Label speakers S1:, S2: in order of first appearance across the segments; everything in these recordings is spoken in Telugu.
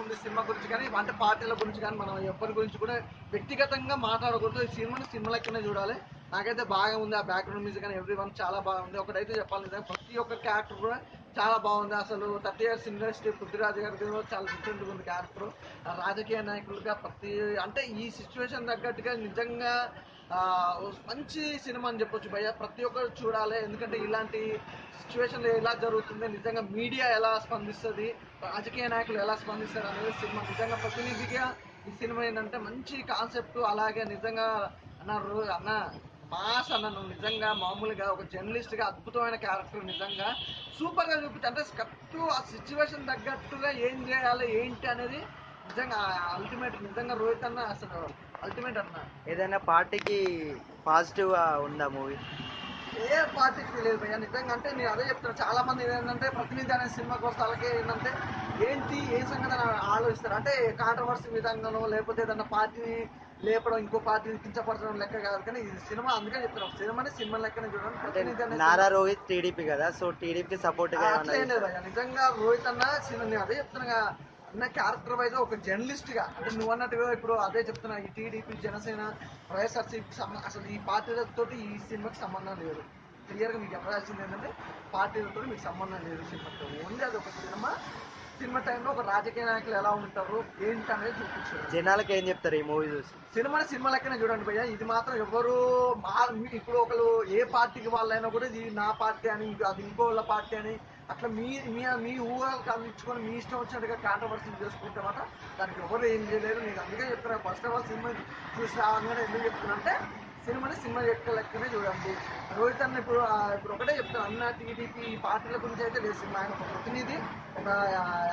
S1: ఉంది సినిమా గురించి కానీ, అంటే పార్టీల గురించి కానీ మనం ఎవరి గురించి కూడా వ్యక్తిగతంగా మాట్లాడకూడదు. ఈ సినిమాని సినిమా లెక్కనే చూడాలి. నాకైతే బాగా ఉంది. ఆ బ్యాక్గ్రౌండ్ మ్యూజిక్ కానీ ఎవ్రీ వన్ చాలా బాగుంది. ఒకటైతే చెప్పాలి నిజంగా ప్రతి ఒక్క క్యారెక్టర్ కూడా చాలా బాగుంది. అసలు 30 ఇయర్స్ ఇండస్ట్రీ పృథ్వీరాజ్ గారికి కూడా చాలా డిఫరెంట్గా ఉంది క్యారెక్టర్. రాజకీయ నాయకులుగా ప్రతి అంటే ఈ సిచ్యువేషన్ తగ్గట్టుగా నిజంగా ఆ, ఓ మంచి సినిమా అని చెప్పొచ్చు భయ్య. ప్రతి ఒక్కరు చూడాలి. ఎందుకంటే ఇలాంటి సిచ్యువేషన్లో ఎలా జరుగుతుంది, నిజంగా మీడియా ఎలా స్పందిస్తుంది, రాజకీయ నాయకులు ఎలా స్పందిస్తారు అనేది సినిమా నిజంగా ప్రతినిధిగా ఈ సినిమా ఏంటంటే మంచి కాన్సెప్ట్. అలాగే నిజంగా అన్నారు అన్న మాస్ అన్న, నువ్వు నిజంగా మామూలుగా ఒక జర్నలిస్ట్ గా అద్భుతమైన క్యారెక్టర్ నిజంగా సూపర్ గా చూపించి, అంటే కరెక్ట్ ఆ సిచ్యువేషన్ తగ్గట్టుగా ఏం చేయాలి ఏంటి అనేది నిజంగా అల్టిమేట్. నిజంగా రోహిత్ అన్న అసలు అల్టిమేట్ అన్న.
S2: ఏదైనా పార్టీకి పాజిటివ్ గా ఉందా మూవీ?
S1: ఏ పార్టీకి లేదు భయ్య నిజంగా. అంటే నేను అదే చెప్తున్నా, చాలా మంది ఏంటంటే ప్రతినిధి అనే సినిమాకి వస్తే వాళ్ళకి ఏంటంటే ఏంటి ఏ సంగతి అని ఆలోచిస్తారు. అంటే కాంట్రవర్సీ విధంగానో లేకపోతే ఏదన్నా పార్టీని లేపడం, ఇంకో పార్టీని కించపరచడం లెక్క కాదు. కానీ ఈ సినిమా అందుకే చెప్తున్నాం, సినిమాని సినిమా లెక్కనే చూడండి.
S2: అంటే
S1: ప్రతినిధి అనే
S2: నారా
S1: సినిమా
S2: రోహిత్ టీడీపీ కదా, సో టీడీపీకి సపోర్ట్ గా
S1: అట్లా ఏం లేదు
S2: ఏమన్నా?
S1: భయ్య. నిజంగా రోహిత్ అన్న సినిమా నేను అదే చెప్తున్నా, అన్న క్యారెక్టర్ వైజ్ ఒక జర్నలిస్ట్ గా, అంటే నువ్వు అన్నట్టుగా ఇప్పుడు అదే చెప్తున్నా, ఈ టీడీపీ జనసేన వైఎస్ఆర్సీపీ అసలు ఈ పార్టీలతో ఈ సినిమాకి సంబంధం లేదు. క్లియర్ గా మీకు చెప్పాల్సింది ఏంటంటే పార్టీలతో మీకు సంబంధం లేదు సినిమాతో. ఓన్లీ అది ఒక సినిమా. సినిమా టైంలో ఒక రాజకీయ నాయకులు ఎలా ఉంటారు ఏంటి అనేది చూపించారు.
S2: జనాలకి ఏం చెప్తారు ఈ మూవీ చూసి?
S1: సినిమాని సినిమా లెక్కనే చూడండి భయ్య. ఇది మాత్రం ఎవరు ఇప్పుడు ఒకరు ఏ పార్టీకి వాళ్ళైనా కూడా ఇది నా పార్టీ అని, అది ఇంకోళ్ళ పార్టీ అని అట్లా మీ మీ మీ ఊహలకు అందించుకొని మీ ఇష్టం వచ్చినట్టుగా కాంట్రవర్సీ చేసుకుంటే మాత్రం దానికి ఎవరు ఏం చేయలేరు. నేను అందుకే చెప్తున్నా, ఫస్ట్ ఆఫ్ ఆల్ సినిమా చూసి రావాలని ఎందుకు చెప్తున్నా అంటే సినిమాని సినిమా లెక్కనే చూడండి. రోహిత్ అన్న ఇప్పుడు ఒకటే చెప్తాను, అన్న టీడీపీ ఈ పార్టీల గురించి అయితే లేదు సినిమా. ఆయన ఒక ప్రతినిధి, ఒక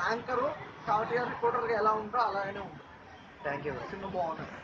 S1: యాంకరు కాబట్టి రిపోర్టర్గా ఎలా ఉంటారో అలాగనే ఉంటుంది.
S2: Thank you.
S1: సినిమా బాగుంటుంది.